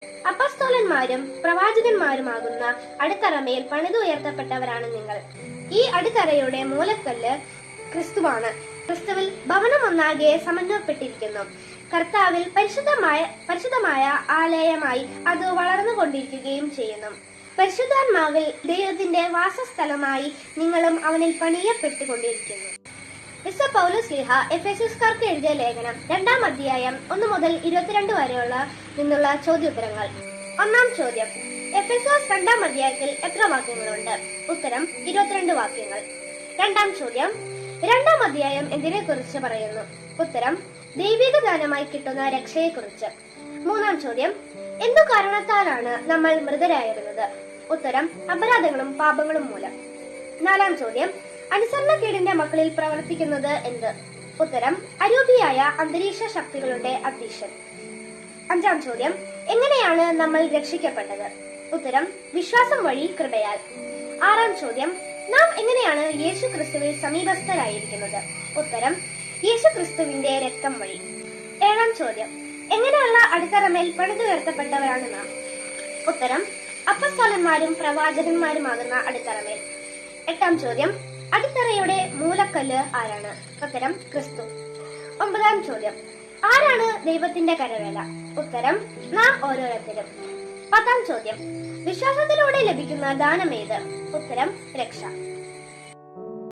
അപ്പസ്തോലന്മാരും പ്രവാചകന്മാരുമാകുന്ന അടിത്തറമേൽ പണിതുയർത്തപ്പെട്ടവരാണ് നിങ്ങൾ. ഈ അടിത്തറയുടെ മൂലക്കല്ല് ക്രിസ്തുവാണ്. ക്രിസ്തുവിൽ ഭവനം ഒന്നാകെ സമന്വയപ്പെട്ടിരിക്കുന്നു. കർത്താവിൽ പരിശുദ്ധമായ ആലയമായി അത് വളർന്നുകൊണ്ടിരിക്കുകയും ചെയ്യുന്നു. പരിശുദ്ധാത്മാവിൽ ദൈവത്തിന്റെ വാസസ്ഥലമായി നിങ്ങളും അവനിൽ പണിയപ്പെട്ടുകൊണ്ടിരിക്കുന്നു. മിസ്റ്റർ പൗലോസ് ശ്ലീഹ എഫെസ്യസ്കാർക്ക് എഴുതിയ ലേഖനം 2-ാം അധ്യായം 1 മുതൽ 22 വരെയുള്ള നിന്നുള്ള ചോദ്യോത്തരങ്ങൾ. 1-ാം ചോദ്യം: എഫെസോസ് 2-ാം അധ്യായത്തിൽ എത്ര വാക്യങ്ങളുണ്ട്? ഉത്തരം: 22 വാക്യങ്ങൾ. 2-ാം ചോദ്യം: 2-ാം അധ്യായം എന്തിനെ കുറിച്ച് പറയുന്നു? ഉത്തരം: ദൈവിക ദാനമായി കിട്ടുന്ന രക്ഷയെക്കുറിച്ച്. 3-ാം ചോദ്യം: എന്തു കാരണത്താലാണ് നമ്മൾ മൃതരായിരുന്നത്? ഉത്തരം: അപരാധങ്ങളും പാപങ്ങളും മൂലം. 4-ാം ചോദ്യം: അനുസരണക്കേടിന്റെ മക്കളിൽ പ്രവർത്തിക്കുന്നത് എന്ത്? ഉത്തരം: അരൂപിയായ അന്തരീക്ഷ ശക്തികളുടെ അധീശൻ. 5-ാം ചോദ്യം: എങ്ങനെയാണ് നമ്മൾ രക്ഷിക്കപ്പെട്ടത്? ഉത്തരം: വിശ്വാസം വഴി കൃപയാൽ. 6-ാം ചോദ്യം: നാം എങ്ങനെയാണ് യേശു ക്രിസ്തുവിൽ സമീപസ്ഥരായിരിക്കുന്നത്? ഉത്തരം: യേശു ക്രിസ്തുവിന്റെ രക്തം വഴി. 7-ാം ചോദ്യം: എങ്ങനെയുള്ള അടിത്തറമേൽ പണിതുയർത്തപ്പെട്ടവരാണ് നാം? ഉത്തരം: അപ്പസ്തോലന്മാരും പ്രവാചകന്മാരുമാകുന്ന അടിത്തറമേൽ. 8-ാം ചോദ്യം: അടിത്തറയുടെ മൂലക്കല്ല് ആരാണ്? ഉത്തരം: ക്രിസ്തു. 9-ാം ചോദ്യം: ആരാണ് ദൈവത്തിന്റെ കരവേല? ഉത്തരം: നാം ഓരോരുത്തരും. 10-ാം ചോദ്യം: വിശ്വാസത്തിലൂടെ ലഭിക്കുന്ന ദാനമേത്? ഉത്തരം: രക്ഷ.